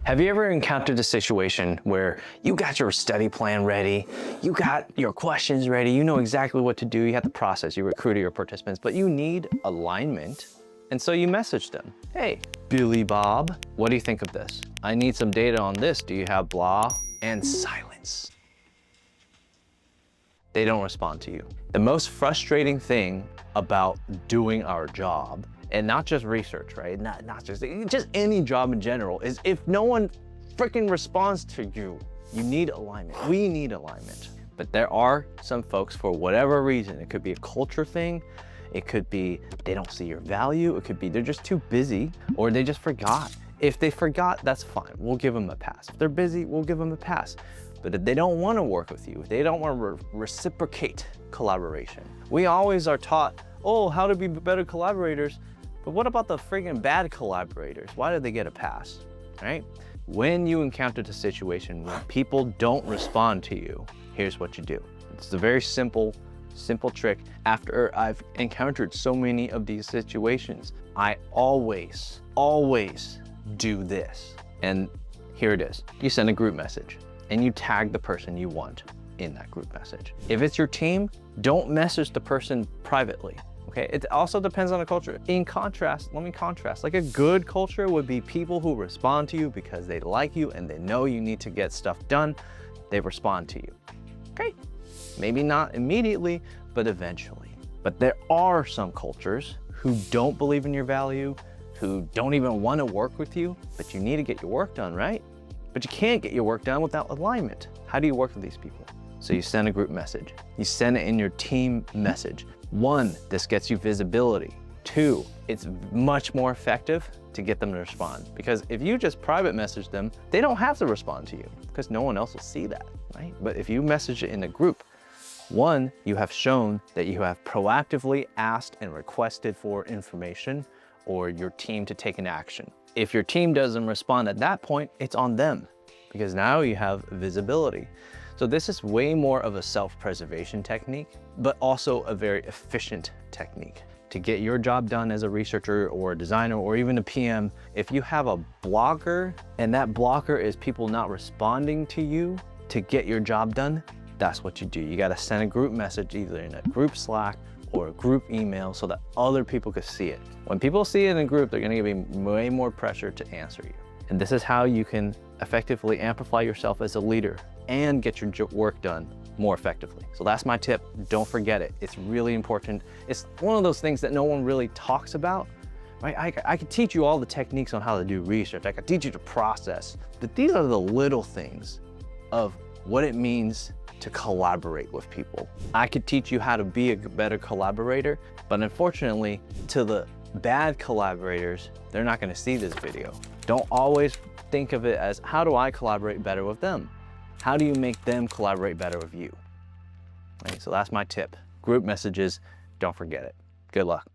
Have you ever encountered a situation where you got your study plan ready, you got your questions ready, you know exactly what to do, you have the process, you recruited your participants, but you need alignment, and so you message them. Hey, Billy Bob, what do you think of this? I need some data on this. Do you have blah? And silence. They don't respond to you. The most frustrating thing about doing our job, and not just research, right? Not just any job in general, is if no one freaking responds to you, you need alignment. We need alignment. But there are some folks, for whatever reason, it could be a culture thing, it could be they don't see your value, it could be they're just too busy, or they just forgot. If they forgot, that's fine. We'll give them a pass. If they're busy, we'll give them a pass. But if they don't want to work with you, if they don't want to reciprocate collaboration, we always are taught, oh, how to be better collaborators. But what about the friggin' bad collaborators? Why did they get a pass, right? When you encounter a situation where people don't respond to you, here's what you do. It's a very simple trick. After I've encountered so many of these situations, I always do this. And here it is. You send a group message and you tag the person you want in that group message. If it's your team, don't message the person privately. Okay, it also depends on the culture. In contrast, let me contrast. Like a good culture would be people who respond to you because they like you and they know you need to get stuff done. They respond to you. Okay, maybe not immediately, but eventually. But there are some cultures who don't believe in your value, who don't even want to work with you, but you need to get your work done, right? But you can't get your work done without alignment. How do you work with these people? So you send a group message. You send it in your team message. 1, this gets you visibility. 2, it's much more effective to get them to respond. Because if you just private message them, they don't have to respond to you because no one else will see that, right? But if you message it in a group, 1, you have shown that you have proactively asked and requested for information or your team to take an action. If your team doesn't respond at that point, it's on them because now you have visibility. So this is way more of a self-preservation technique, but also a very efficient technique to get your job done as a researcher or a designer or even a PM. If you have a blocker and that blocker is people not responding to you to get your job done, that's what you do. You gotta send a group message either in a group Slack or a group email so that other people can see it. When people see it in a group, they're gonna give you way more pressure to answer you. And this is how you can effectively amplify yourself as a leader and get your work done more effectively. So that's my tip. Don't forget it. It's really important. It's one of those things that no one really talks about, right? I could teach you all the techniques on how to do research. I could teach you the process, but these are the little things of what it means to collaborate with people. I could teach you how to be a better collaborator, but unfortunately, to the bad collaborators, they're not gonna see this video. Don't always think of it as, how do I collaborate better with them? How do you make them collaborate better with you? Right, so that's my tip. Group messages, don't forget it. Good luck.